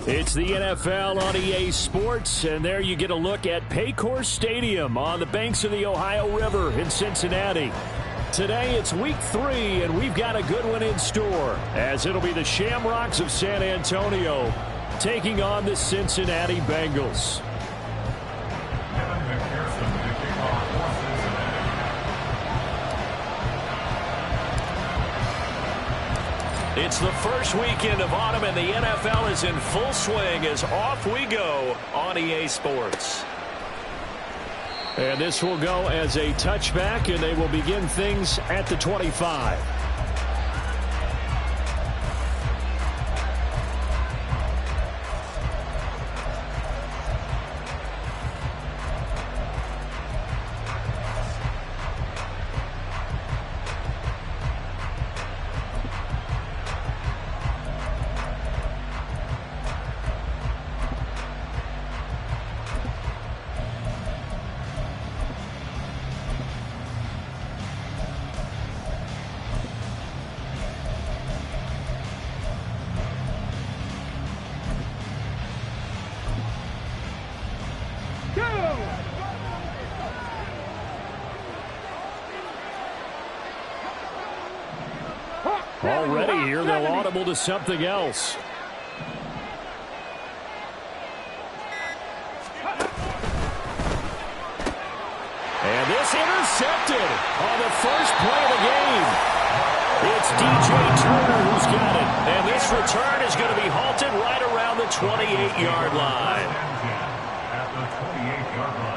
It's the NFL on EA Sports, and there you get a look at Paycor Stadium on the banks of the Ohio River in Cincinnati. Today it's week 3, and we've got a good one in store, as it'll be the Shamrocks of San Antonio taking on the Cincinnati Bengals. It's the first weekend of autumn, and the NFL is in full swing as off we go on EA Sports. And this will go as a touchback, and they will begin things at the 25. Already here, they'll audible to something else. And this intercepted on the first play of the game. It's DJ Turner who's got it. And this return is going to be halted right around the 28-yard line. At the 28-yard line.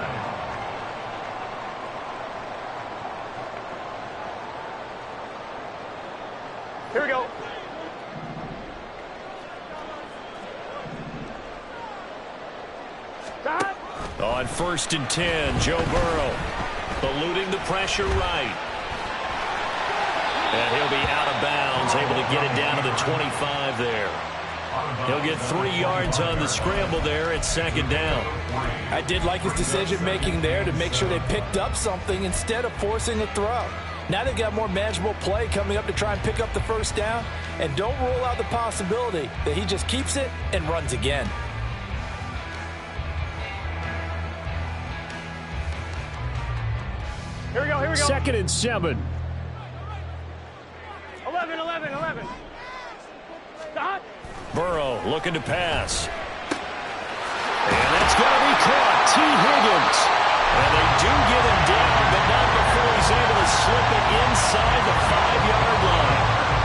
Here we go. On 1st and 10, Joe Burrow eluding the pressure right. And he'll be out of bounds, able to get it down to the 25 there. He'll get 3 yards on the scramble there at 2nd down. I did like his decision-making there to make sure they picked up something instead of forcing a throw. Now they've got more manageable play coming up to try and pick up the first down. And don't rule out the possibility that he just keeps it and runs again. Here we go, here we go. 2nd and 7. 11. Stop. Burrow looking to pass. And that's going to be caught. T. Higgins. And they do get him down, but not before he's able to slip it inside the 5-yard line.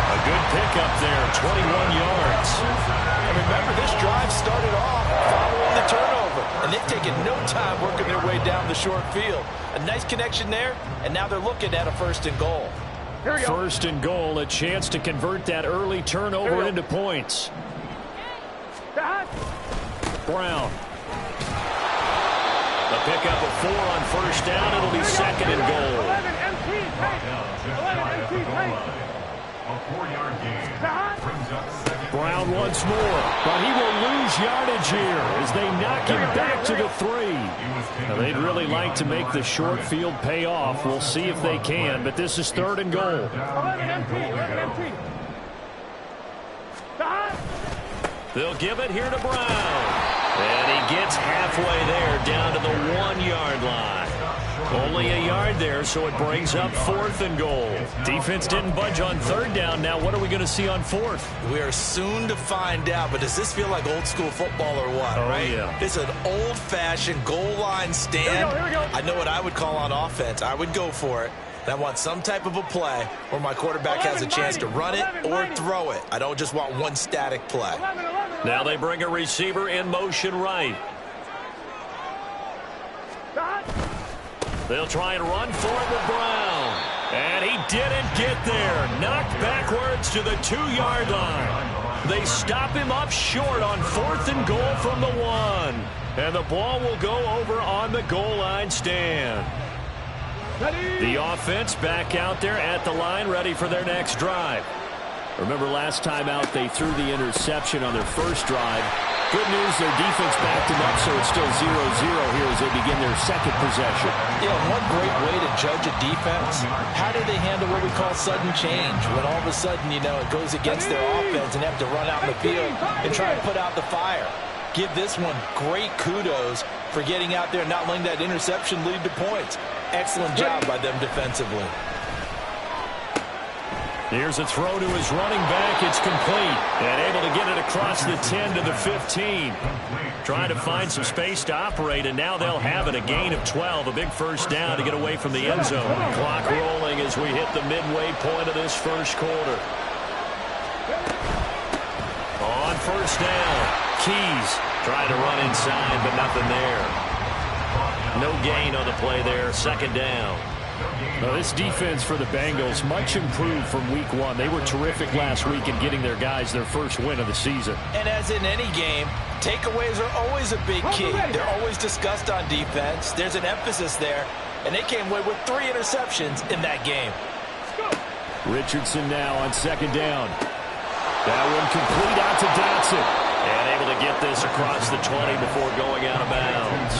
A good pickup there, 21 yards. And remember, this drive started off following the turnover, and they've taken no time working their way down the short field. A nice connection there, and now they're looking at a 1st and goal. Here we go. 1st and goal, a chance to convert that early turnover into points. Brown. The pickup of 4 on 1st down. It'll be 2nd and goal. 11 MT, A 4-yard gain brings up 2nd. Brown once more, but he will lose yardage here as they knock him back to the 3. Now, they'd really like to make the short field pay off. We'll see if they can, but this is 3rd and goal. 11 MT. They'll give it here to Brown. And he gets halfway there down to the 1-yard line. Only a yard there, so it brings up 4th and goal. Defense didn't budge on 3rd down. Now what are we going to see on 4th? We are soon to find out, but does this feel like old school football or what, right? Yeah. It's an old-fashioned goal line stand. Here we go. I know what I would call on offense. I would go for it. And I want some type of a play where my quarterback has a chance to run it or throw it. I don't just want one static play. Now they bring a receiver in motion right. They'll try and run for it with Brown. And he didn't get there. Knocked backwards to the 2-yard line. They stop him up short on 4th and goal from the 1. And the ball will go over on the goal line stand. The offense back out there at the line, ready for their next drive. Remember last time out, they threw the interception on their first drive. Good news, their defense backed them up, so it's still 0-0 here as they begin their second possession. Yeah, one great way to judge a defense, how do they handle what we call sudden change? When all of a sudden, it goes against their offense and they have to run out in the field and try and put out the fire. Give this one great kudos for getting out there and not letting that interception lead to points. Excellent job by them defensively. Here's a throw to his running back. It's complete. And able to get it across the 10 to the 15. Trying to find some space to operate, and now they'll have it. A gain of 12. A big first down to get away from the end zone. Clock rolling as we hit the midway point of this first quarter. On first down, Keys trying to run inside, but nothing there. No gain on the play there. Second down. Well, this defense for the Bengals much improved from week one. They were terrific last week in getting their guys their first win of the season. And as in any game, takeaways are always a big key. They're always discussed on defense. There's an emphasis there, and they came away with 3 interceptions in that game. Richardson now on second down. That one complete out to Dotson. And able to get this across the 20 before going out of bounds.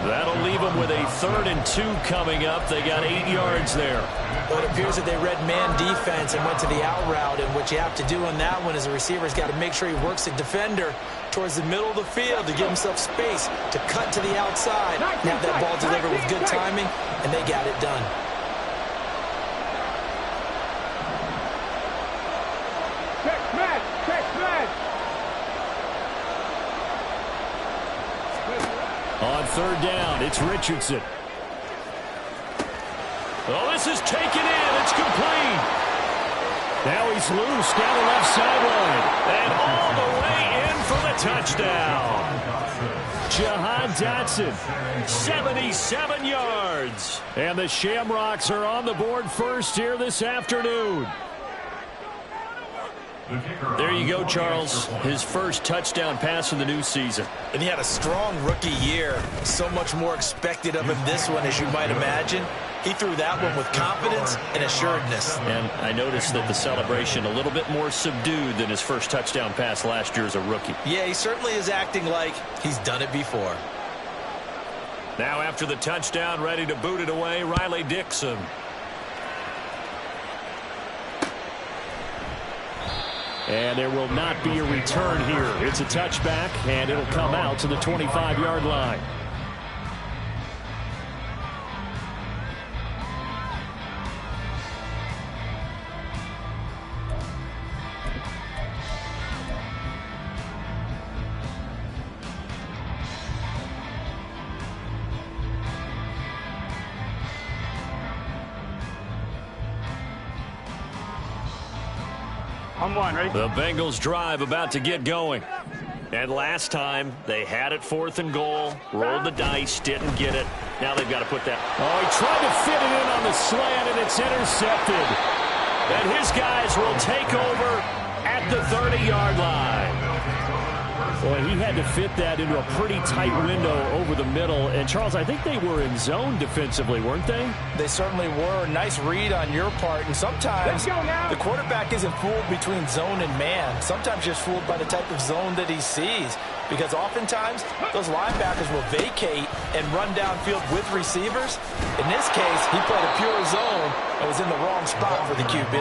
That'll leave them with a 3rd and 2 coming up. They got 8 yards there. Well, it appears that they read man defense and went to the out route. And what you have to do on that one is the receiver's got to make sure he works the defender towards the middle of the field to give himself space to cut to the outside. Have that ball delivered with good timing, and they got it done. On third down, it's Richardson. Oh, this is taken in. It's complete. Now he's loose down the left sideline. And all the way in for the touchdown. Jahan Dotson. 77 yards. And the Shamrocks are on the board first here this afternoon. There you go, Charles. His first touchdown pass in the new season. And he had a strong rookie year. So much more expected of him this one, as you might imagine. He threw that one with confidence and assuredness. And I noticed that the celebration a little bit more subdued than his first touchdown pass last year as a rookie. Yeah, he certainly is acting like he's done it before. Now after the touchdown, ready to boot it away, Riley Dixon. And there will not be a return here. It's a touchback, and it'll come out to the 25-yard line. I'm one, ready? The Bengals drive about to get going. And last time, they had it 4th and goal, rolled the dice, didn't get it. Now they've got to put that. Oh, he tried to fit it in on the slant, and it's intercepted. And his guys will take over at the 30-yard line. Boy, he had to fit that into a pretty tight window over the middle. And, Charles, I think they were in zone defensively, weren't they? They certainly were. Nice read on your part. And sometimes the quarterback isn't fooled between zone and man. Sometimes you're fooled by the type of zone that he sees. Because oftentimes, those linebackers will vacate and run downfield with receivers. In this case, he played a pure zone and was in the wrong spot for the QB.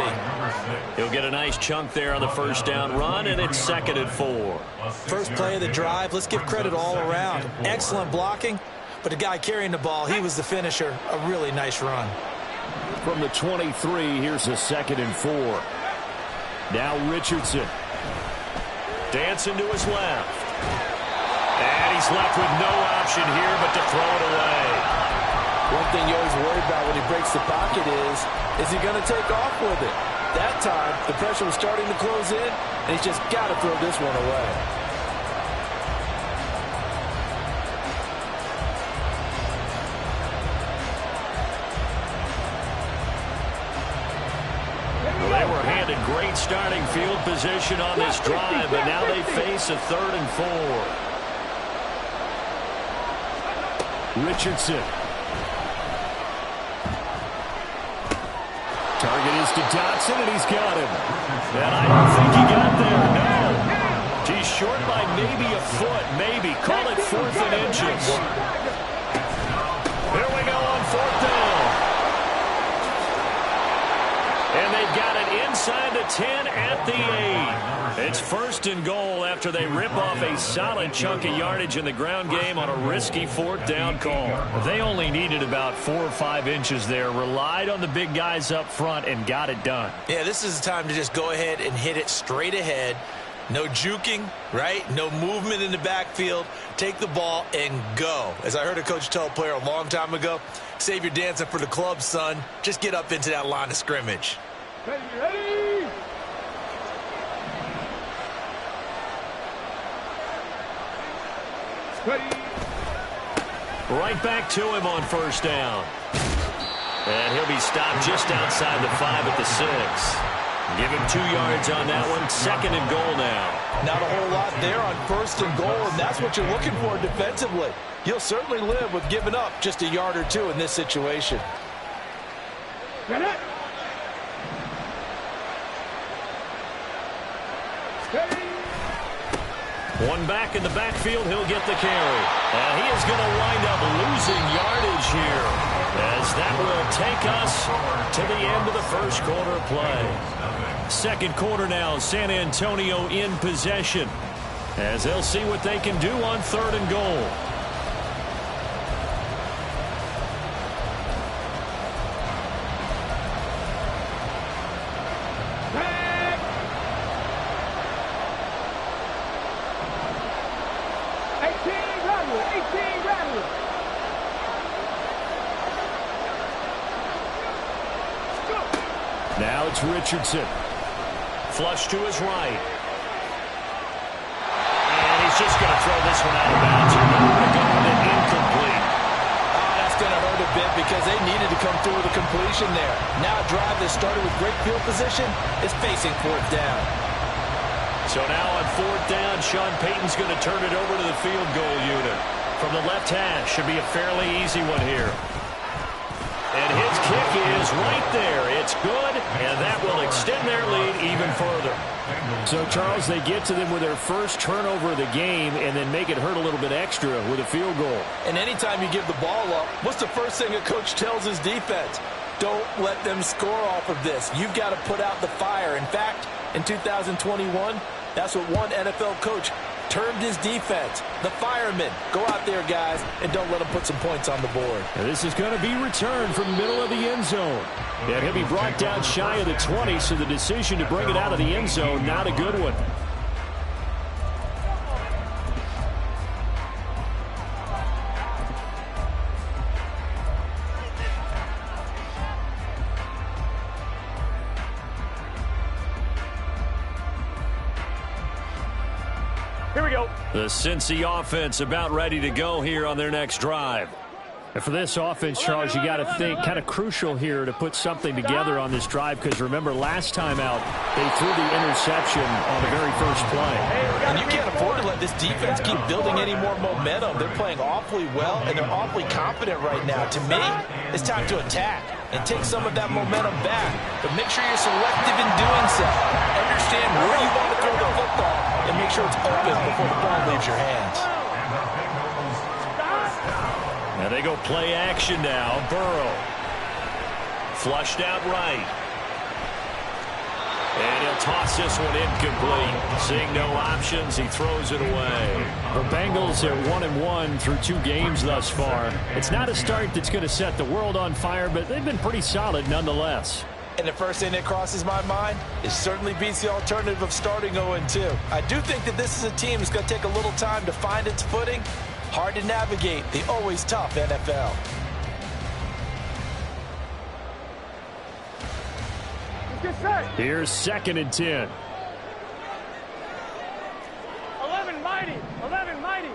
He'll get a nice chunk there on the first down run, and it's 2nd and 4. First play of the drive, let's give credit all around. Excellent blocking, but the guy carrying the ball, he was the finisher. A really nice run. From the 23, here's a 2nd and 4. Now Richardson. Dancing to his left. And he's left with no option here but to throw it away. One thing you always worry about when he breaks the pocket is he going to take off with it? That time, the pressure was starting to close in, and he's just got to throw this one away. Well, they were handed great starting field position on this drive, but now they face a 3rd and 4. Richardson. Target is to Dotson, and he's got him. And I don't think he got there, no. He's short by maybe a foot, maybe. Call it 4th and inches. Here we go on 4th down. And they've got it inside the 10 at the 8. It's 1st and goal after they rip off a solid chunk of yardage in the ground game on a risky 4th down call. They only needed about 4 or 5 inches there, relied on the big guys up front, and got it done. Yeah, this is the time to just go ahead and hit it straight ahead. No juking, right? No movement in the backfield. Take the ball and go. As I heard a coach tell a player a long time ago, save your dancing for the club, son. Just get up into that line of scrimmage. Ready. Right back to him on 1st down. And he'll be stopped just outside the 5 at the 6. Give him 2 yards on that one. 2nd and goal now. Not a whole lot there on 1st and goal, and that's what you're looking for defensively. You'll certainly live with giving up just a yard or 2 in this situation. Get it. Steady. One back in the backfield, he'll get the carry. And he is going to wind up losing yardage here, as that will take us to the end of the 1st quarter play. 2nd quarter now, San Antonio in possession, as they'll see what they can do on 3rd and goal. Now it's Richardson. Flush to his right. And he's just going to throw this one out of bounds. Incomplete. That's going to hurt a bit because they needed to come through with a completion there. Now a drive that started with great field position is facing 4th down. So now on 4th down, Sean Payton's going to turn it over to the field goal unit. From the left hash, should be a fairly easy one here. And his kick is right there. It's good, and that will extend their lead even further. So, Charles, they get to them with their first turnover of the game and then make it hurt a little bit extra with a field goal. And anytime you give the ball up, what's the first thing a coach tells his defense? Don't let them score off of this. You've got to put out the fire. In fact, in 2021, that's what one NFL coach termed his defense, the firemen. Go out there, guys, and don't let them put some points on the board. And this is going to be returned from the middle of the end zone. And he'll be brought down shy of the 20, so the decision to bring it out of the end zone, not a good one. Here we go. The Cincy offense about ready to go here on their next drive. And for this offense, Charles, you got to think kind of crucial here to put something together on this drive, because remember last time out they threw the interception on the very first play. And you can't afford to let this defense keep building any more momentum. They're playing awfully well, and they're awfully confident right now. To me, it's time to attack and take some of that momentum back. But make sure you're selective in doing so. Understand where you want to throw the football and make sure it's open before the ball leaves your hands. And they go play action now. Burrow. Flushed out right. And he'll toss this one incomplete. Seeing no options, he throws it away. The Bengals are 1-1 through 2 games thus far. It's not a start that's going to set the world on fire, but they've been pretty solid nonetheless. And the first thing that crosses my mind is certainly beats the alternative of starting 0-2. I do think that this is a team that's going to take a little time to find its footing. Hard to navigate the always tough NFL. Here's 2nd and 10. 11 mighty. 11 mighty.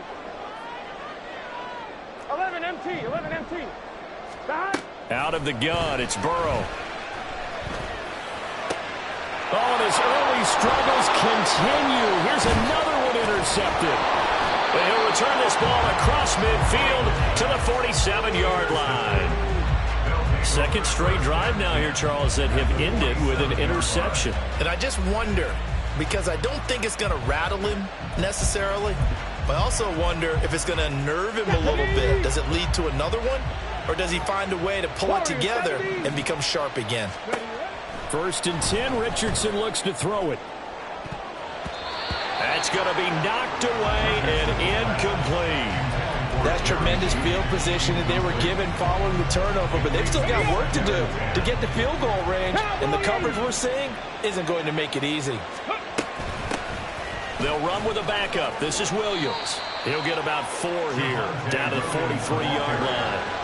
11 MT. 11 MT. Out of the gun, it's Burrow. Oh, and his early struggles continue. Here's another one intercepted. But he'll return this ball across midfield to the 47-yard line. Second straight drive now here, Charles, that have ended with an interception. And I just wonder, because I don't think it's going to rattle him necessarily. But I also wonder if it's going to nerve him a little bit. Does it lead to another one? Or does he find a way to pull it together and become sharp again? 1st and 10, Richardson looks to throw it. That's going to be knocked away and incomplete. That's tremendous field position that they were given following the turnover, but they've still got work to do to get the field goal range, and the coverage we're seeing isn't going to make it easy. They'll run with a backup. This is Williams. He'll get about 4 here, down to the 43-yard line.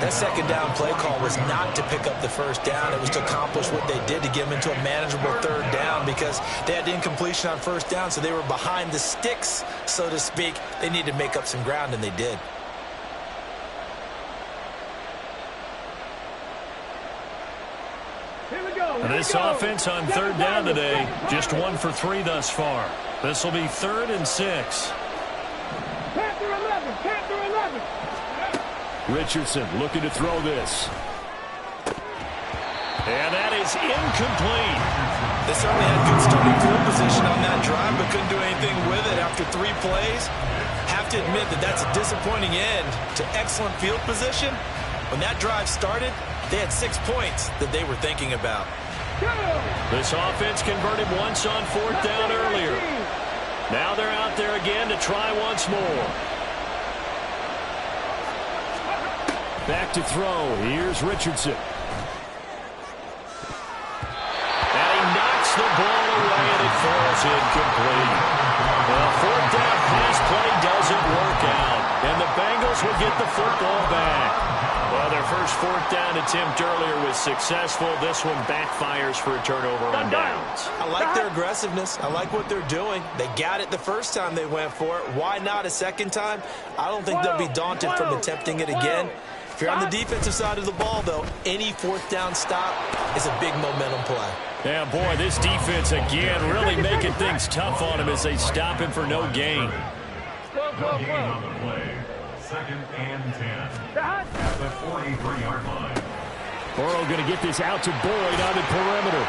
That second down play call was not to pick up the first down. It was to accomplish what they did to get them into a manageable third down because they had incompletion on first down, so they were behind the sticks, so to speak. They needed to make up some ground, and they did. This offense on third down today, just 1 for 3 thus far. This will be 3rd and 6. Panther 11, Panther 11. Richardson looking to throw this. And that is incomplete. They certainly had good starting field position on that drive, but couldn't do anything with it after 3 plays. Have to admit that that's a disappointing end to excellent field position. When that drive started, they had 6 points that they were thinking about. This offense converted once on 4th down earlier. Now they're out there again to try once more. Back to throw. Here's Richardson. And he knocks the ball away, and it falls incomplete. The 4th down pass play doesn't work out, and the Bengals will get the football back. Well, their first 4th down attempt earlier was successful. This one backfires for a turnover on downs. I like their aggressiveness. I like what they're doing. They got it the first time they went for it. Why not a second time? I don't think they'll be daunted from attempting it again. If you're on the defensive side of the ball, though, any 4th down stop is a big momentum play. Yeah, boy, this defense again really making things tough on him as they stop him for no gain. No gain on the play. 2nd and 10. At the 43-yard line. Burrow going to get this out to Boyd on the perimeter.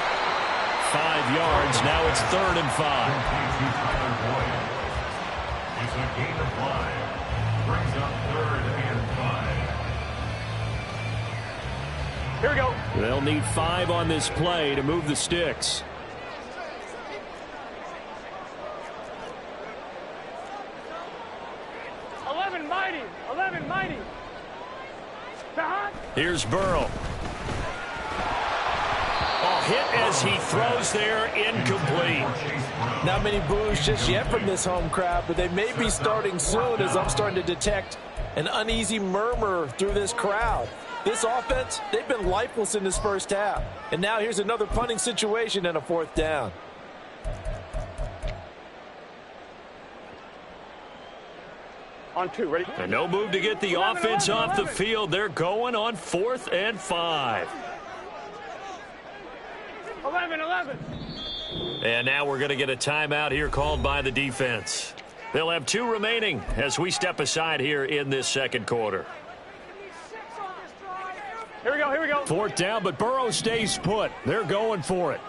5 yards. Now it's 3rd and 5. It's a gain of 5. Brings up 3rd and 5. Here we go. They'll need 5 on this play to move the sticks. Mighty. Here's Burrow. Hit as he throws there, incomplete. Not many boos just yet from this home crowd, but they may be starting soon as I'm starting to detect an uneasy murmur through this crowd. This offense, they've been lifeless in this first half. And now here's another punting situation and a 4th down. On 2, ready? And no move to get the offense off the field. They're going on 4th and 5. 11. And now we're going to get a timeout here called by the defense. They'll have 2 remaining as we step aside here in this second quarter. Here we go. 4th down, but Burrow stays put. They're going for it.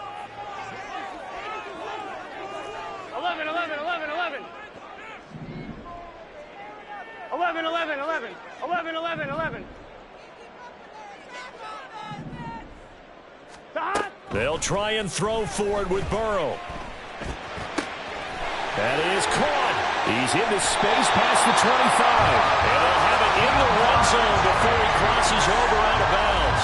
11. They'll try and throw forward with Burrow. That is caught. He's into space past the 25. And they'll have it in the red zone before he crosses over out of bounds.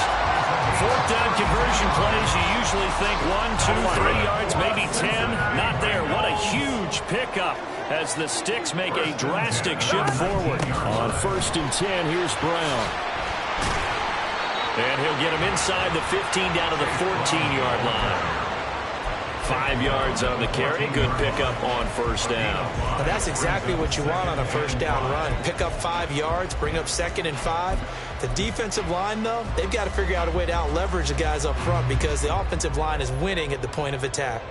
4th down conversion plays, you usually think 1, 2, 3 yards, maybe 10. Not there. What a huge pickup as the Sticks make a drastic shift forward. On 1st and 10, here's Brown. And he'll get him inside the 15 down to the 14-yard line. 5 yards on the carry. Good pickup on 1st down. Now that's exactly what you want on a 1st down run. Pick up 5 yards, bring up 2nd and 5. The defensive line, though, they've got to figure out a way to out-leverage the guys up front because the offensive line is winning at the point of attack.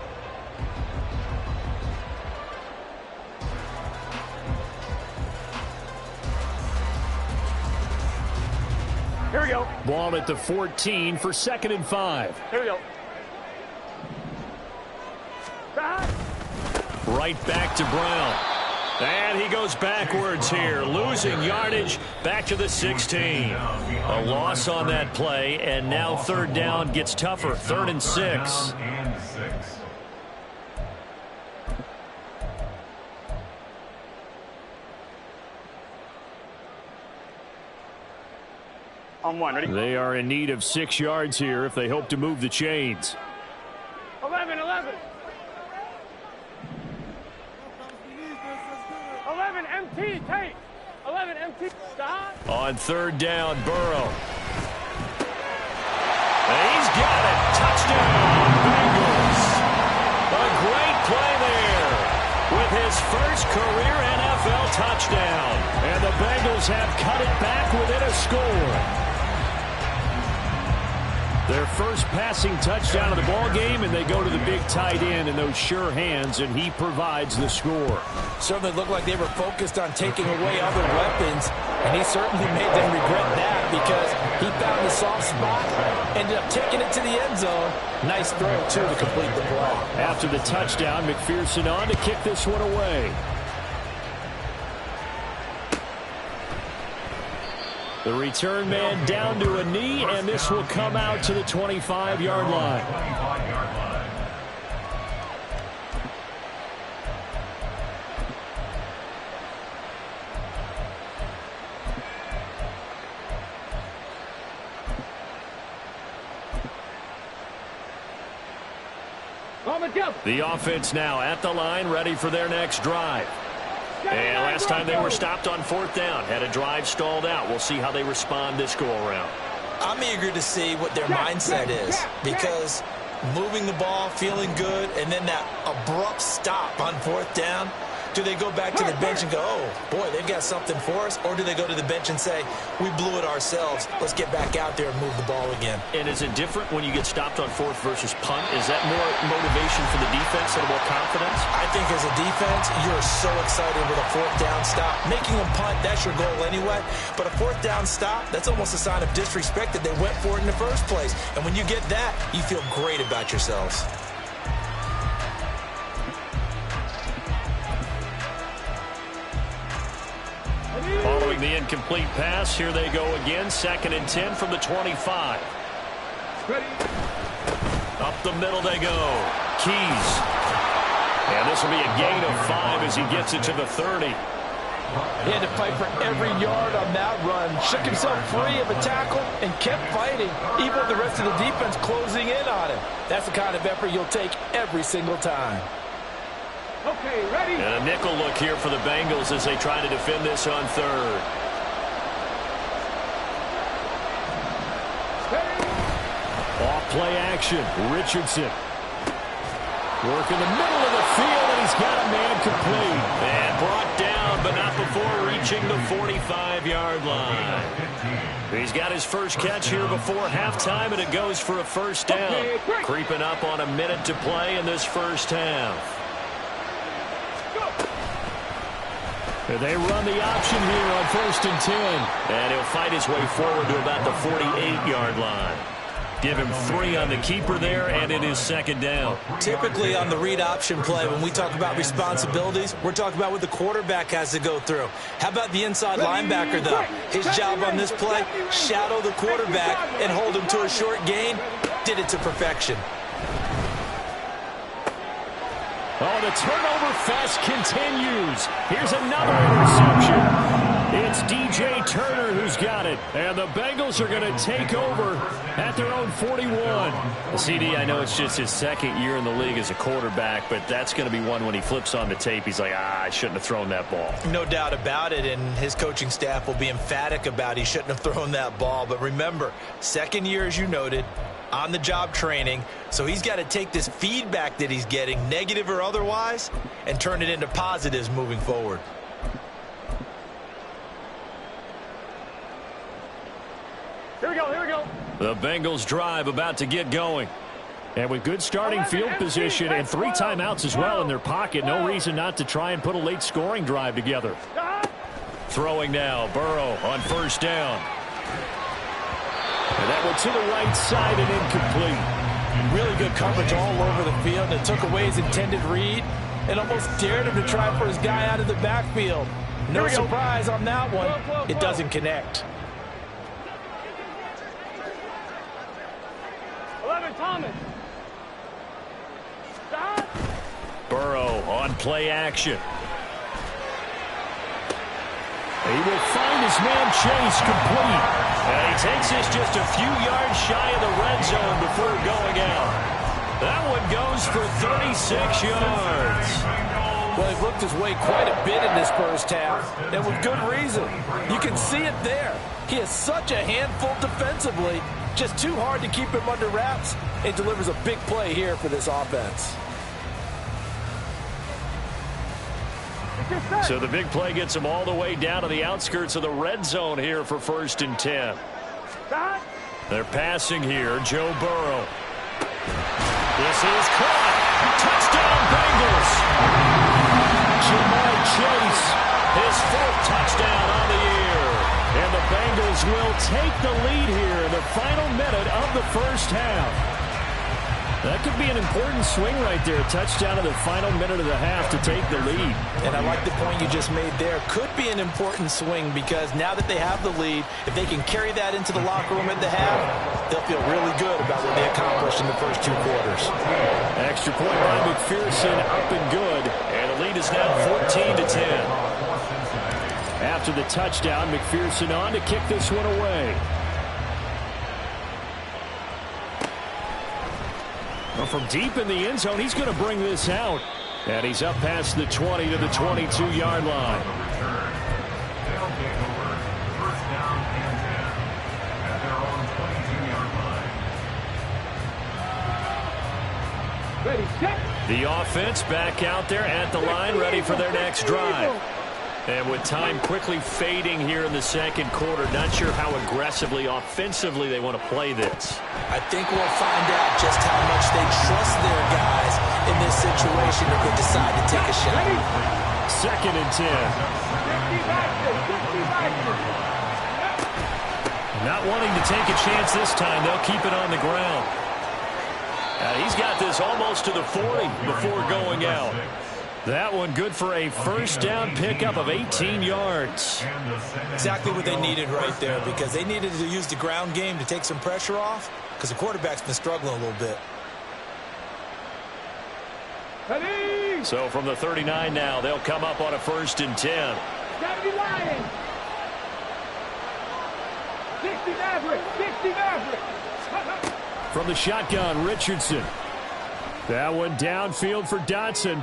Here we go. Ball at the 14 for 2nd and 5. Here we go. right back to Brown. And he goes backwards here, losing yardage back to the 16. A loss on that play, and now third down gets tougher. 3rd and 6. On 1, ready? They are in need of 6 yards here if they hope to move the chains. 11, 11. 11, MT, take. 11, MT, stop. On 3rd down, Burrow. And he's got it. Touchdown, Bengals. A great play there with his first career NFL touchdown. And the Bengals have cut it back within a score. Their first passing touchdown of the ball game, and they go to the big tight end in those sure hands, and he provides the score. Certainly looked like they were focused on taking away other weapons, and he certainly made them regret that because he found the soft spot, ended up taking it to the end zone. Nice throw, too, to complete the play. After the touchdown, McPherson on to kick this one away. The return man down to a knee, and this will come out to the 25-yard line. The offense now at the line, ready for their next drive. And last time they were stopped on 4th down, had a drive stalled out. We'll see how they respond this go-around. I'm eager to see what their mindset is because moving the ball, feeling good, and then that abrupt stop on 4th down, do they go back to the bench and go, oh, boy, they've got something for us? Or do they go to the bench and say, we blew it ourselves, let's get back out there and move the ball again? And is it different when you get stopped on 4th versus punt? Is that more motivation for the defense and more confidence? I think as a defense, you're so excited with a 4th down stop. Making them punt, that's your goal anyway. But a 4th down stop, that's almost a sign of disrespect that they went for it in the first place. And when you get that, you feel great about yourselves. Following the incomplete pass, here they go again. 2nd and 10 from the 25. Ready? Up the middle they go. Keys. And this will be a gain of 5 as he gets it to the 30. He had to fight for every yard on that run. Shook himself free of a tackle and kept fighting, even with the rest of the defense closing in on him. That's the kind of effort you'll take every single time. Okay, ready? And a nickel look here for the Bengals as they try to defend this on 3rd. Off play action. Richardson. Work in the middle of the field, and he's got a man complete. And brought down, but not before reaching the 45-yard line. He's got his first catch here before halftime, and it goes for a 1st down. Creeping up on a minute to play in this first half. They run the option here on 1st and 10. And he'll fight his way forward to about the 48-yard line. Give him 3 on the keeper there, and it is 2nd down. Typically on the read option play, when we talk about responsibilities, we're talking about what the quarterback has to go through. How about the inside linebacker, though? His job on this play, shadow the quarterback and hold him to a short gain. Did it to perfection. Oh, the turnover fest continues. Here's another interception. It's DJ Turner who's got it. And the Bengals are going to take over at their own 41. CD, I know it's just his 2nd year in the league as a quarterback, but that's going to be one when he flips on the tape. He's like, I shouldn't have thrown that ball. No doubt about it, and his coaching staff will be emphatic about he shouldn't have thrown that ball. But remember, 2nd year, as you noted, on-the-job training, so he's got to take this feedback that he's getting, negative or otherwise, and turn it into positives moving forward. Here we go, here we go. The Bengals drive about to get going. And with good starting field position and 3 timeouts as well in their pocket, no reason not to try and put a late scoring drive together. Throwing now, Burrow on 1st down. And that one to the right side and incomplete. Really good coverage all over the field. It took away his intended read, and almost dared him to try for his guy out of the backfield. No surprise on that one. It doesn't connect. 11, Thomas. Burrow on play action. He will find his man Chase complete. And he takes this just a few yards shy of the red zone before going out. That one goes for 36 yards. Well, he looked his way quite a bit in this first half, and with good reason. You can see it there. He is such a handful defensively, just too hard to keep him under wraps, and delivers a big play here for this offense. So the big play gets him all the way down to the outskirts of the red zone here for 1st and 10. They're passing here, Joe Burrow. This is caught. Touchdown Bengals. Jamar Chase, his 4th touchdown on the year. And the Bengals will take the lead here in the final minute of the first half. That could be an important swing right there. Touchdown in the final minute of the half to take the lead. And I like the point you just made there. Could be an important swing because now that they have the lead, if they can carry that into the locker room at the half, they'll feel really good about what they accomplished in the first 2 quarters. Extra point by McPherson, up and good. And the lead is now 14-10. After the touchdown, McPherson on to kick this one away. Well, from deep in the end zone, he's going to bring this out. And he's up past the 20 to the 22-yard line. They'll take over 1st down and 10 at their own 22-yard line. Ready, set. The offense back out there at the line, ready for their next drive. And with time quickly fading here in the second quarter, not sure how aggressively, offensively they want to play this. I think we'll find out just how much they trust their guys in this situation if they decide to take a shot. 2nd and 10. Not wanting to take a chance this time, they'll keep it on the ground. He's got this almost to the 40 before going out. That one good for a 1st down pickup of 18 yards. Exactly what they needed right there because they needed to use the ground game to take some pressure off because the quarterback's been struggling a little bit. Ready. So from the 39 now, they'll come up on a 1st and 10. 70 Lions. 60 Maverick. 60 Maverick. From the shotgun, Richardson. That one downfield for Dotson.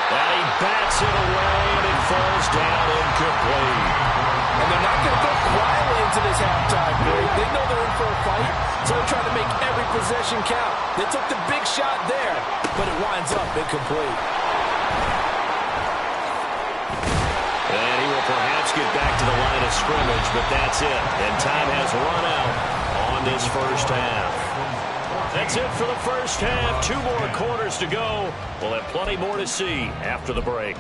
And he bats it away, and it falls down incomplete. And they're not going to go quietly into this halftime break. They know they're in for a fight, so they're trying to make every possession count. They took the big shot there, but it winds up incomplete. And he will perhaps get back to the line of scrimmage, but that's it. And time has run out on this first half. That's it for the first half. 2 more quarters to go. We'll have plenty more to see after the break.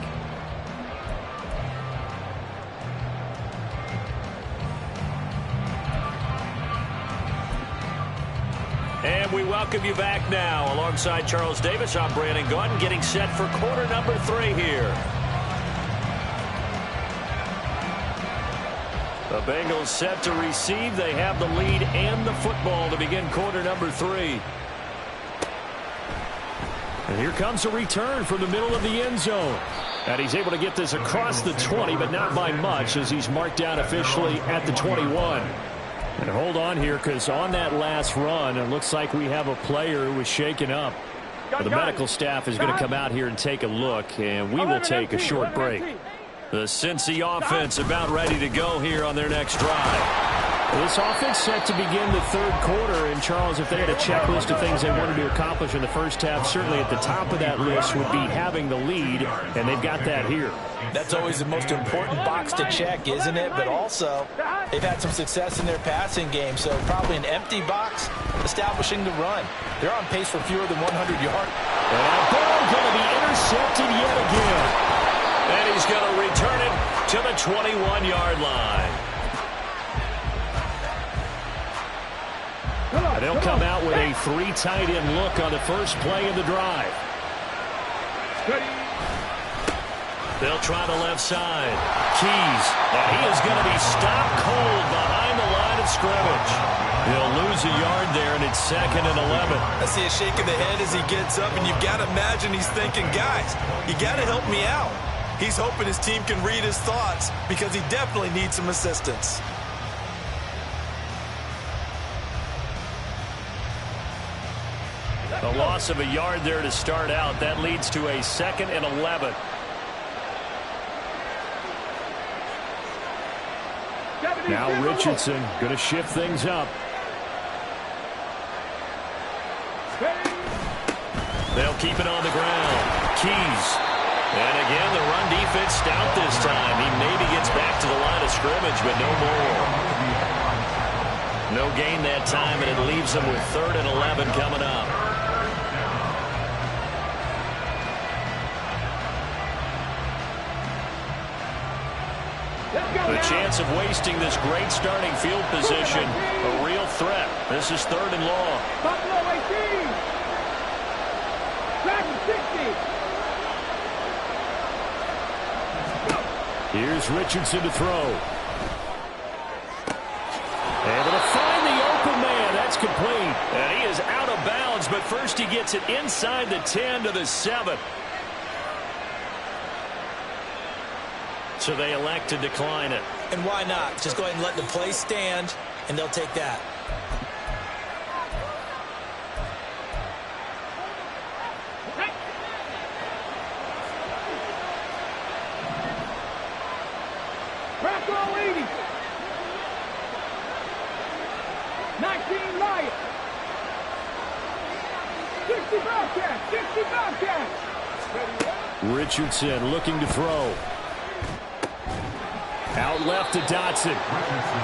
And we welcome you back now. Alongside Charles Davis, I'm Brandon Gaudin, getting set for quarter number 3 here. The Bengals set to receive. They have the lead and the football to begin quarter number 3. And here comes a return from the middle of the end zone. And he's able to get this across the 20, but not by much as he's marked down officially at the 21. And hold on here because on that last run, it looks like we have a player who was shaken up. But the medical staff is going to come out here and take a look, and we will take a short break. The Cincy offense about ready to go here on their next drive. This offense set to begin the 3rd quarter. And, Charles, if they had a checklist of things they wanted to accomplish in the first half, certainly at the top of that list would be having the lead, and they've got that here. That's always the most important box to check, isn't it? But also, they've had some success in their passing game, so probably an empty box establishing the run. They're on pace for fewer than 100 yards. And that ball going to be intercepted yet again. And he's going to return it to the 21-yard line. And they'll come out with a 3 tight end look on the first play of the drive. They'll try the left side. Keys. And he is going to be stopped cold behind the line of scrimmage. He'll lose a yard there, and it's 2nd and 11. I see a shake of the head as he gets up, and you've got to imagine he's thinking, guys, you got to help me out. He's hoping his team can read his thoughts because he definitely needs some assistance. A loss of a yard there to start out. That leads to a 2nd and 11. Now Richardson going to shift things up. They'll keep it on the ground. Keys. And again, the run defense stout this time. He maybe gets back to the line of scrimmage, but no more. No gain that time, and it leaves them with 3rd and 11 coming up. The chance of wasting this great starting field position, a real threat. This is 3rd and long. Buffalo 18. Back to 60. Here's Richardson to throw. Able to find the open man. That's complete. And he is out of bounds, but first he gets it inside the 10 to the 7. So they elect to decline it. And why not? Just go ahead and let the play stand, and they'll take that. Crack all 80. 19 Lions. 60 Bobcats. 60 Bobcats. Richardson looking to throw. Out left to Dotson.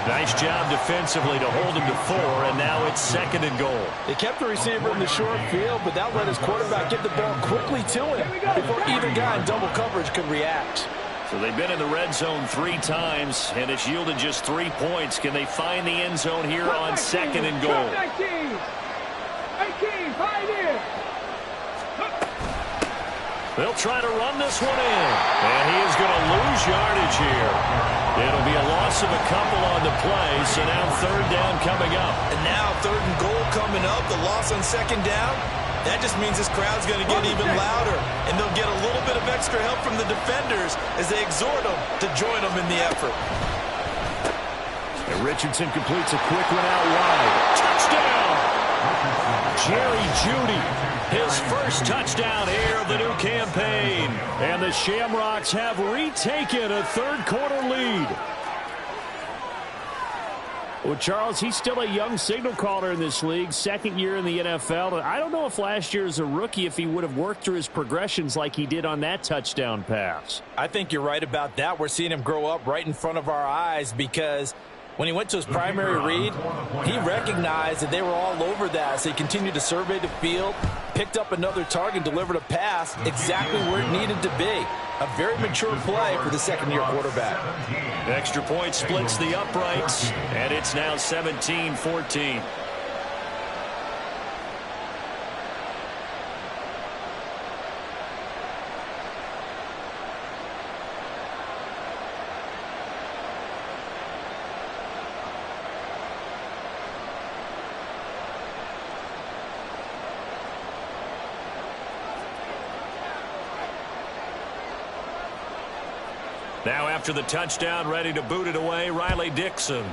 Nice job defensively to hold him to 4, and now it's 2nd and goal. They kept the receiver in the short field, but that let his quarterback get the ball quickly to him before either guy in double coverage could react. So they've been in the red zone 3 times, and it's yielded just 3 points. Can they find the end zone here on 2nd and goal? 18, 5 in. They'll try to run this one in, and he is going to lose yardage here. It'll be a loss of a couple on the play, so now 3rd down coming up. And now 3rd and goal coming up, the loss on 2nd down. That just means this crowd's going to get even louder, and they'll get a little bit of extra help from the defenders as they exhort them to join them in the effort. And Richardson completes a quick one out wide. Touchdown! Jerry Jeudy, his first touchdown here of the new campaign. And the Shamrocks have retaken a 3rd quarter lead. Well, Charles, he's still a young signal caller in this league, 2nd year in the NFL. And I don't know if last year as a rookie, if he would have worked through his progressions like he did on that touchdown pass. I think you're right about that. We're seeing him grow up right in front of our eyes because when he went to his primary read, he recognized that they were all over that. So he continued to survey the field, picked up another target, delivered a pass exactly where it needed to be. A very mature play for the 2nd-year quarterback. Extra point splits the uprights, and it's now 17-14. Now after the touchdown, ready to boot it away, Riley Dixon.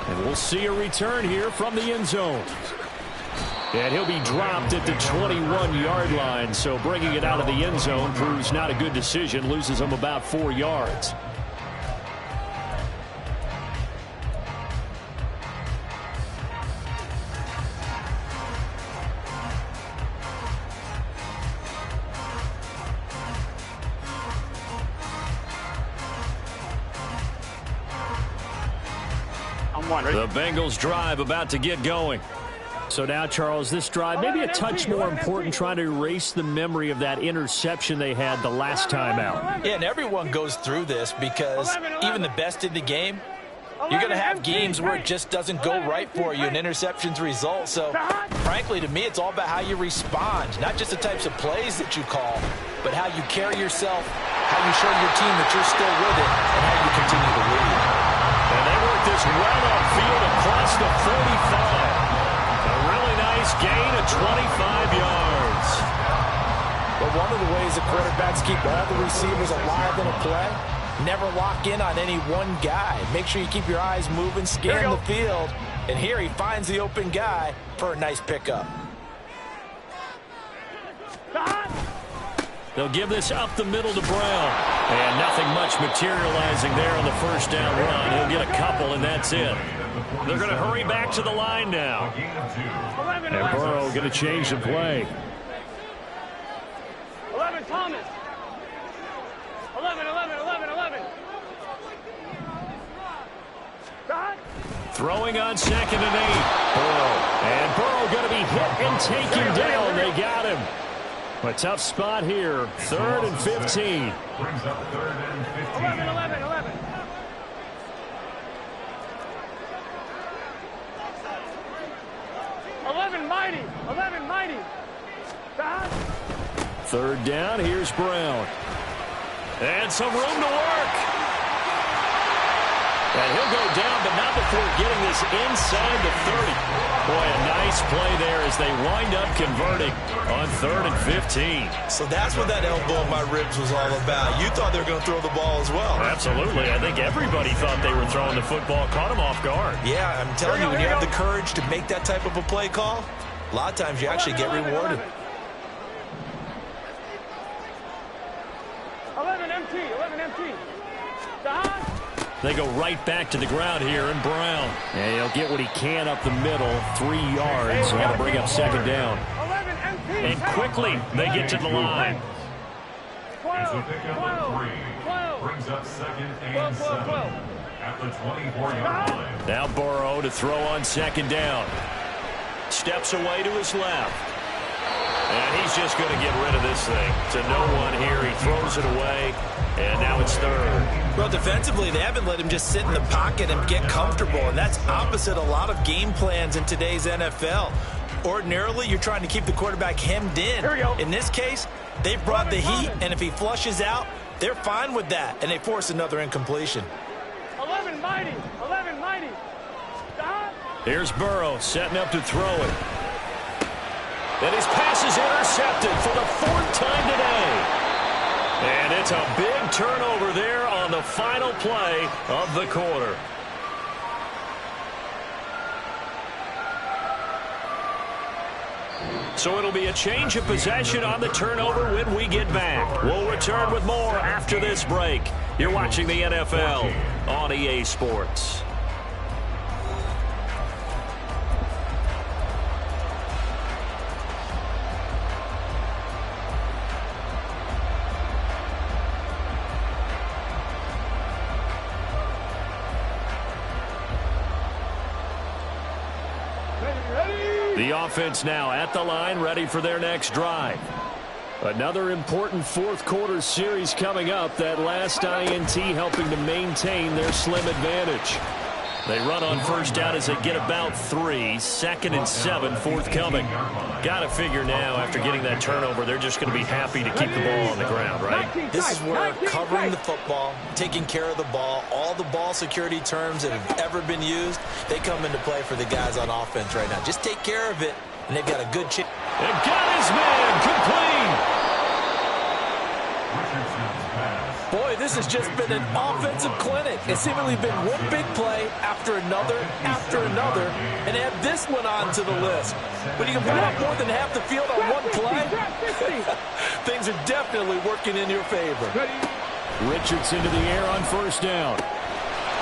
And we'll see a return here from the end zone. And he'll be dropped at the 21-yard line, so bringing it out of the end zone proves not a good decision, loses him about 4 yards. The Bengals drive about to get going. So now, Charles, this drive maybe a touch more important, trying to erase the memory of that interception they had the last time out. Yeah, and everyone goes through this because even the best in the game, You're going to have games where it just doesn't go right for you and interceptions result. So, frankly, to me, it's all about how you respond. Not just the types of plays that you call, but how you carry yourself, how you show your team that you're still with it, and how you continue to lead. And they work this right upfield across the 45. A really nice gain of 25 yards. But one of the ways the quarterbacks keep all the receivers alive in a play, never lock in on any one guy. Make sure you keep your eyes moving, scan the field. And here he finds the open guy for a nice pickup. They'll give this up the middle to Brown. And nothing much materializing there on the first down run. He'll get a couple, and that's it. They're going to hurry back to the line now. And Burrow going to change the play. 11, Thomas. 11. Throwing on 2nd and 8. Burrow. And Burrow going to be hit and taken down. They got him. A tough spot here. 3rd and 15. Brings up 3rd and 15. 11. 11, mighty. 3rd down. Here's Brown. And some room to work. And he'll go down, but not before getting this inside the 30. Boy, a nice play there as they wind up converting on 3rd and 15. So that's what that elbow in my ribs was all about. You thought they were going to throw the ball as well. Absolutely. I think everybody thought they were throwing the football, caught him off guard. Yeah, I'm telling you, when you have the courage to make that type of a play call, a lot of times you actually get rewarded. 11 empty. They go right back to the ground here, and Brown. And he'll get what he can up the middle, 3 yards. Got to bring up 2nd down. 11 empty. And quickly, they get to the line. 12. Brings up 2nd and 7 at the 24-yard line. Now Burrow to throw on 2nd down. Steps away to his left. And he's just going to get rid of this thing. To no one here. He throws it away. And now it's 3rd. Well, defensively, they haven't let him just sit in the pocket and get comfortable. And that's opposite a lot of game plans in today's NFL. Ordinarily, you're trying to keep the quarterback hemmed in. In this case, they've brought the heat. And if he flushes out, they're fine with that. And they force another incompletion. 11 mighty. Here's Burrow setting up to throw it. And his pass is intercepted for the 4th time today. And it's a big turnover there on the final play of the quarter. So it'll be a change of possession on the turnover when we get back. We'll return with more after this break. You're watching the NFL on EA Sports. The offense now at the line, ready for their next drive. Another important 4th quarter series coming up. That last INT helping to maintain their slim advantage. They run on 1st down as they get about 3. 2nd and 7 forthcoming. Got to figure now after getting that turnover, they're just going to be happy to keep the ball on the ground, right? This is where covering the football, taking care of the ball, all the ball security terms that have ever been used, they come into play for the guys on offense right now. Just take care of it, and they've got a good chance. And got his man complete. Boy, this has just been an offensive clinic. It's seemingly been one big play after another, and add this one on to the list. When you can put up more than half the field on one play, things are definitely working in your favor. Richardson to the air on 1st down.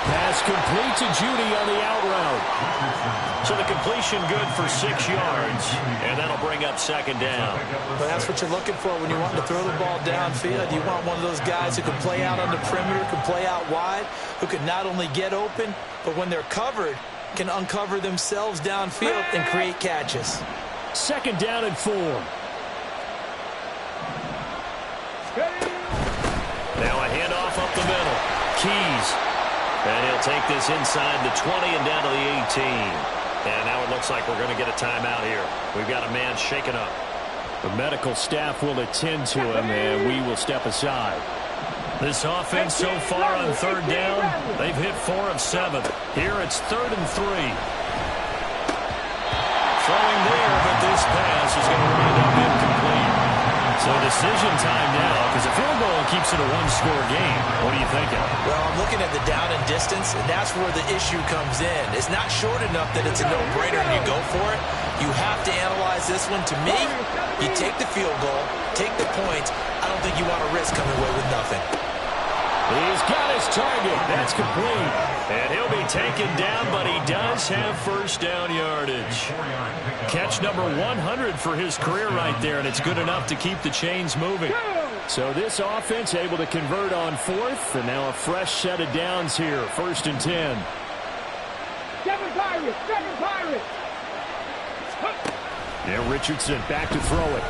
Pass complete to Judy on the out route. So the completion good for 6 yards, and that'll bring up 2nd down. But that's what you're looking for when you want to throw the ball downfield. You want one of those guys who can play out on the perimeter, can play out wide, who can not only get open, but when they're covered, can uncover themselves downfield and create catches. 2nd down and 4. Now a handoff up the middle. Keys And he'll take this inside the 20 and down to the 18. And now it looks like we're going to get a timeout here. We've got a man shaken up. The medical staff will attend to him, and we will step aside. This offense so far on third down, they've hit 4 of 7. Here it's 3rd and 3. Throwing there, but this pass is going to wind up incomplete. So decision time now, because a field goal keeps it a one-score game. What are you thinking? Well, I'm looking at the down and distance, and that's where the issue comes in. It's not short enough that it's a no-brainer and you go for it. You have to analyze this one. To me, you take the field goal, take the points. I don't think you want to risk coming away with nothing. He's got his target. That's complete. And he'll be taken down, but he does have first down yardage. Catch number 100 for his career right there, and it's good enough to keep the chains moving. So this offense able to convert on 4th, and now a fresh set of downs here. 1st and 10. Seven Pirates. Now Richardson back to throw it.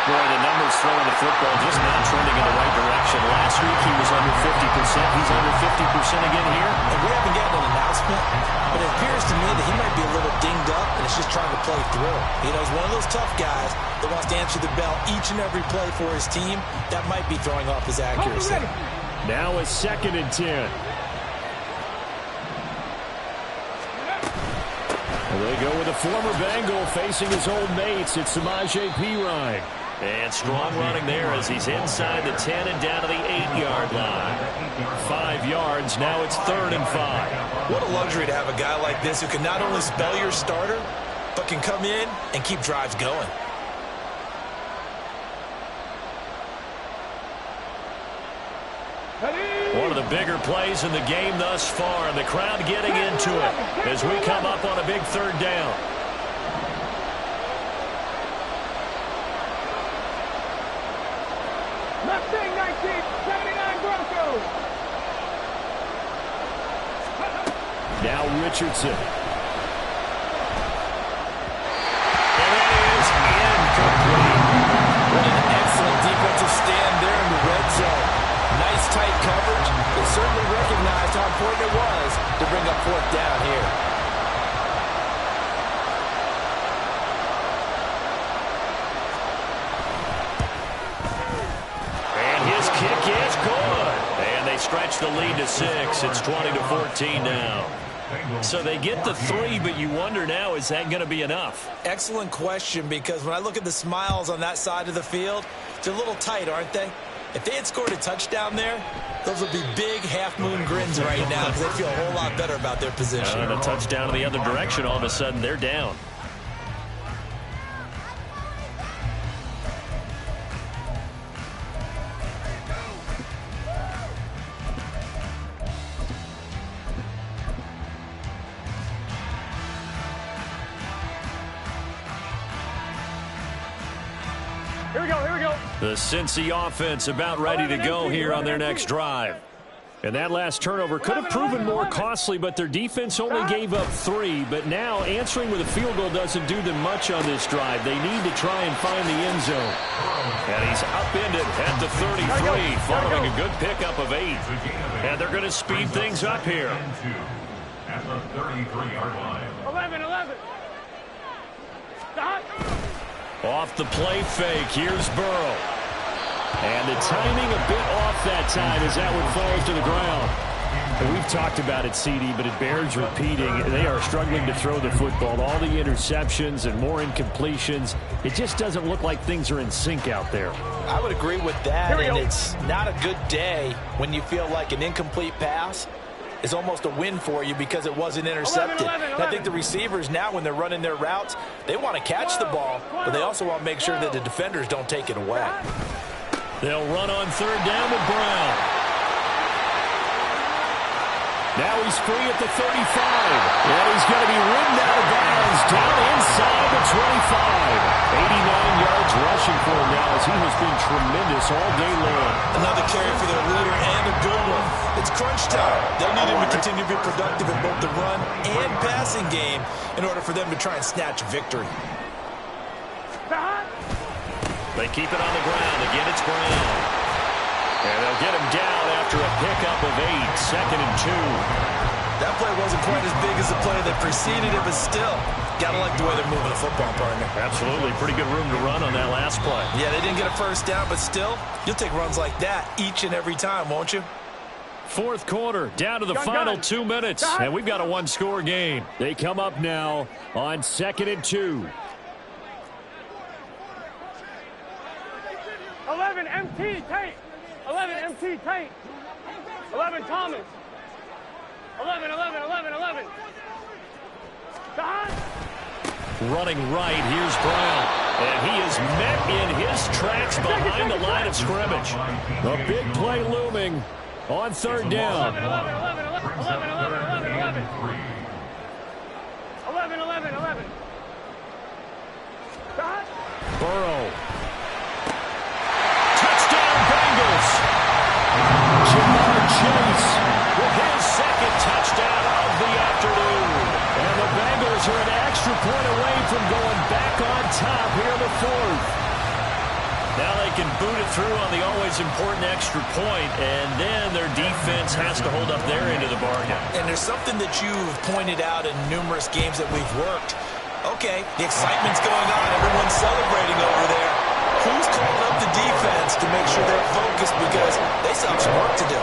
Boy, the numbers throwing the football just not trending in the right direction. Last week he was under 50%. He's under 50% again here. And we haven't gotten an announcement, but it appears to me that he might be a little dinged up and is just trying to play through. You know, he's one of those tough guys that wants to answer the bell each and every play for his team. That might be throwing off his accuracy. Now a 2nd and 10. They go with a former Bengal facing his old mates. It's Samaje Perine. And strong running there as he's inside the 10 and down to the 8-yard line. 5 yards. Now it's 3rd and 5. What a luxury to have a guy like this who can not only spell your starter, but can come in and keep drives going. One of the bigger plays in the game thus far, and the crowd getting into it as we come up on a big 3rd down. Mustang 1979 Broncos. Now Richardson. And that is incomplete. What an excellent defensive stand there in the red zone. Nice tight coverage. They certainly recognized how important it was to bring up 4th down here. And his kick is good. And they stretch the lead to 6. It's 20-14 now. So they get the 3, but you wonder now, is that going to be enough? Excellent question, because when I look at the smiles on that side of the field, they're a little tight, aren't they? If they had scored a touchdown there, those would be big half-moon grins right now because they feel a whole lot better about their position. And a touchdown in the other direction, all of a sudden they're down. Here we go. The Cincy offense about ready to go here on their next drive. And that last turnover could have proven more costly, but their defense only gave up 3. But now answering with a field goal doesn't do them much on this drive. They need to try and find the end zone. And he's upended at the 33 following a good pickup of 8. And they're going to speed things up here. At the 33-yard line. 11. Stop. Off the play fake, here's Burrow. And the timing a bit off that time as that one falls to the ground. And we've talked about it, CD, but it bears repeating. They are struggling to throw the football. All the interceptions and more incompletions. It just doesn't look like things are in sync out there. I would agree with that, and it's not a good day when you feel like an incomplete pass is almost a win for you because it wasn't intercepted. 11. And I think the receivers now, when they're running their routes, they want to catch the ball, but they also want to make sure that the defenders don't take it away. They'll run on 3rd down with Brown. Now he's free at the 35. And he's going to be ridden out of bounds down inside the 25. 89 yards rushing for him now as he has been tremendous all day long. Another carry for their leader and a good one. It's crunch time. They need him to continue to be productive in both the run and passing game in order for them to try and snatch a victory. They keep it on the ground. Again, it's Brown. And they'll get him down after a pickup of 8, 2nd and 2. That play wasn't quite as big as the play that preceded it, but still, gotta like the way they're moving the football, partner. Absolutely. Pretty good room to run on that last play. Yeah, they didn't get a first down, but still, you'll take runs like that each and every time, won't you? Fourth quarter, down to the final 2 minutes, and we've got a one-score game. They come up now on 2nd and 2. 11 MT Tate. 11 MT Tate. 11 Thomas. 11. Running right, here's Brown. And he is met in his tracks behind the line of scrimmage. A big play looming on 3rd down. 11. Burrow. Touchdown Bengals. Jamar Chase with his 2nd touchdown of the afternoon. And the Bengals are an extra point away from going back on top here in the 4th. Now they can boot it through on the always important extra point, and then their defense has to hold up their end of the bargain. And there's something that you've pointed out in numerous games that we've worked. Okay, the excitement's going on. Everyone's celebrating over there. Who's calling up the defense to make sure they're focused, because they still have some work to do.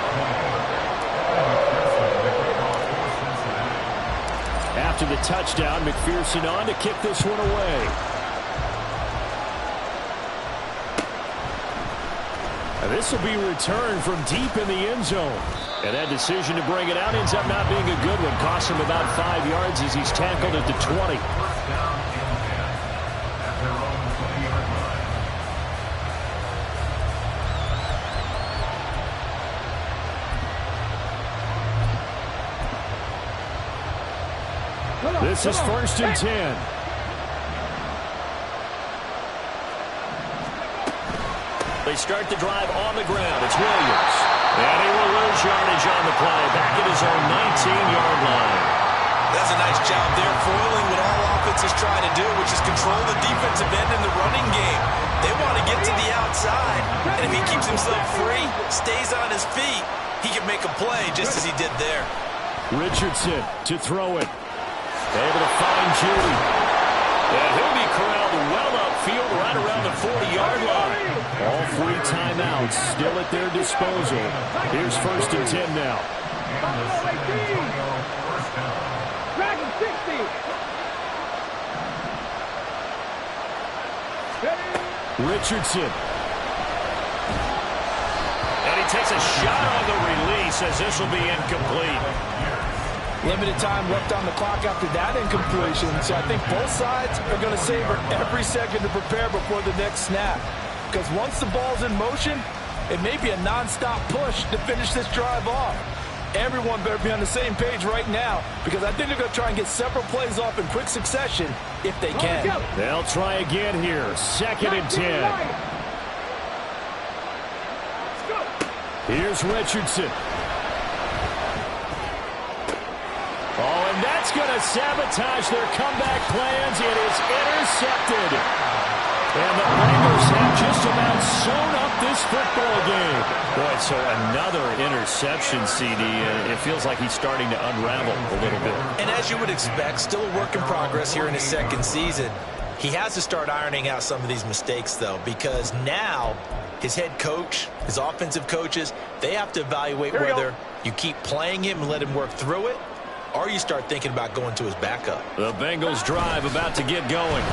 After the touchdown, McPherson on to kick this one away. And this will be returned from deep in the end zone. And that decision to bring it out ends up not being a good one. Cost him about 5 yards as he's tackled at the 20. This is 1st and 10. They start the drive on the ground. It's Williams. And he will lose yardage on the play. Back at his own 19-yard line. That's a nice job there, foiling what all offenses try to do, which is control the defensive end in the running game. They want to get to the outside, and if he keeps himself free, stays on his feet, he can make a play just as he did there. Richardson to throw it. Able to find Judy. And he'll be corralled well upfield right around the 40-yard line. All 3 timeouts still at their disposal. Here's 1st and 10 now. Dragon 60. Richardson. And he takes a shot on the release as this will be incomplete. Limited time left on the clock after that incompletion, so I think both sides are going to savor every second to prepare before the next snap. Because once the ball's in motion, it may be a non-stop push to finish this drive off. Everyone better be on the same page right now, because I think they're going to try and get several plays off in quick succession if they can. They'll try again here. 2nd and 10. Here's Richardson. Oh, and that's going to sabotage their comeback plans. It is intercepted. And the Bengals have just about sewn up this football game. Boy, so another interception, CD. It feels like he's starting to unravel a little bit. And as you would expect, still a work in progress here in his 2nd season. He has to start ironing out some of these mistakes, though, because now his head coach, his offensive coaches, they have to evaluate whether you keep playing him and let him work through it, or you start thinking about going to his backup. The Bengals drive about to get going.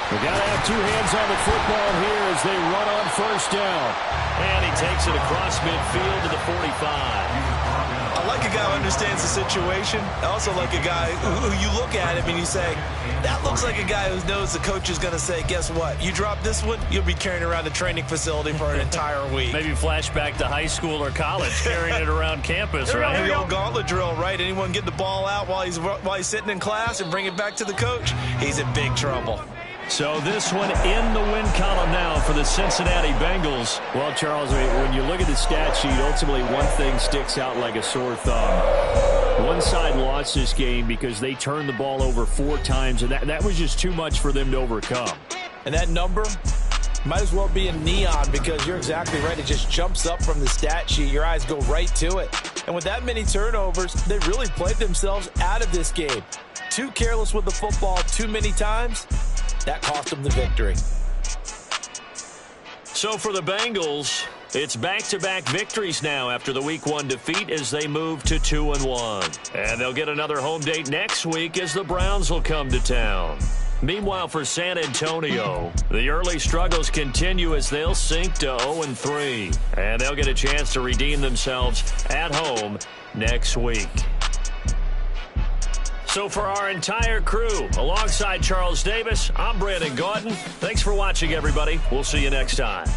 We've got to have 2 hands on the football here as they run on 1st down. And he takes it across midfield to the 45. I like a guy who understands the situation. I also like a guy who you look at him and you say, that looks like a guy who knows the coach is going to say, guess what? You drop this one, you'll be carrying around the training facility for an entire week. Maybe flashback to high school or college, carrying it around campus, right? The old gauntlet drill, right? Anyone get the ball out while he's sitting in class and bring it back to the coach? He's in big trouble. So this one in the win column now for the Cincinnati Bengals. Well, Charles, when you look at the stat sheet, ultimately one thing sticks out like a sore thumb. One side lost this game because they turned the ball over 4 times, and that was just too much for them to overcome. And that number, Might as well be in neon because you're exactly right. It just jumps up from the stat sheet. Your eyes go right to it. And with that many turnovers, they really played themselves out of this game. Too careless with the football too many times. That cost them the victory. So for the Bengals, it's back-to-back victories now after the Week 1 defeat as they move to 2-1. And they'll get another home date next week as the Browns will come to town. Meanwhile, for San Antonio, the early struggles continue as they'll sink to 0-3. And they'll get a chance to redeem themselves at home next week. So for our entire crew, alongside Charles Davis, I'm Brandon Gaudin. Thanks for watching, everybody. We'll see you next time.